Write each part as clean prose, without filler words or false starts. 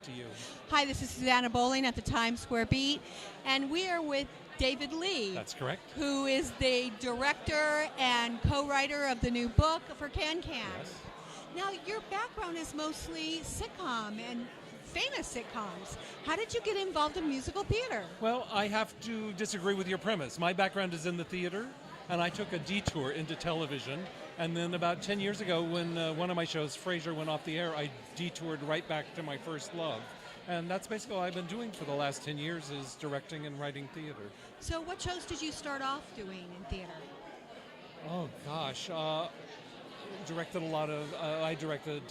to you. Hi, this is Suzanna Bowling at the Times Square Beat, and we are with David Lee. That's correct. Who is the director and co-writer of the new book for Can. Yes. Now, your background is mostly sitcom and famous sitcoms. How did you get involved in musical theater? Well, I have to disagree with your premise. My background is in the theater, and I took a detour into television. And then about 10 years ago, when one of my shows, Frasier, went off the air, I detoured right back to my first love. And that's basically what I've been doing for the last 10 years is directing and writing theater. So what shows did you start off doing in theater? Oh, gosh. Directed a lot of, I directed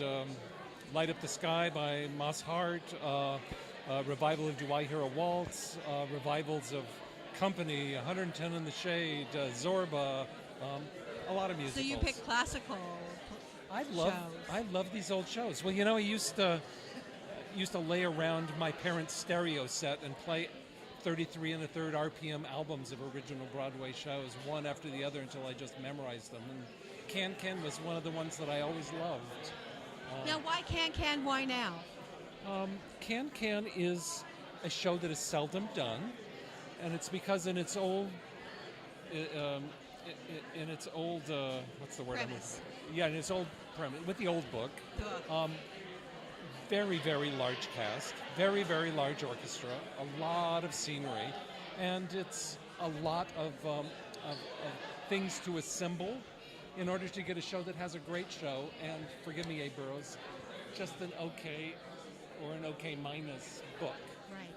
Light Up the Sky by Moss Hart, revival of Do I Hear a Waltz, revivals of Company, 110 in the Shade, Zorba, a lot of musicals. So you pick classical shows. I love these old shows. Well, I used to lay around my parents' stereo set and play 33 and a third RPM albums of original Broadway shows, one after the other, until I just memorized them. And Can was one of the ones that I always loved. Now, why Can? Why now? Can is a show that is seldom done, and it's because in its old, what's the word? Premise. In its old premise, with the old book. Very, very large cast, very, very large orchestra, a lot of scenery, and it's a lot of things to assemble in order to get a show that has a great show, and forgive me, Abe Burrows, just an okay or an okay minus book. Right.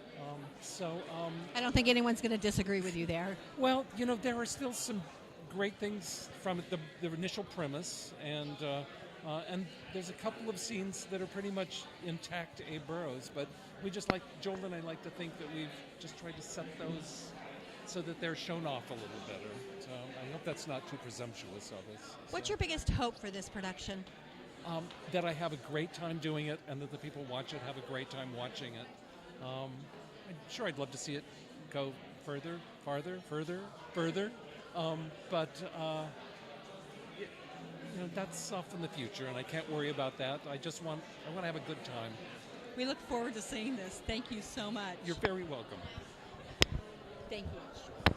I don't think anyone's going to disagree with you there. Well, there are still some great things from the initial premise, and there's a couple of scenes that are pretty much intact Abe Burrows, but Joel and I like to think that we've just tried to set those so that they're shown off a little better. So I hope that's not too presumptuous of us. What's your biggest hope for this production? That I have a great time doing it, and that the people watch it have a great time watching it. I'm sure I'd love to see it go further, farther, further, but that's off in the future, and I can't worry about that. I want to have a good time. We look forward to seeing this. Thank you so much. You're very welcome. Thank you.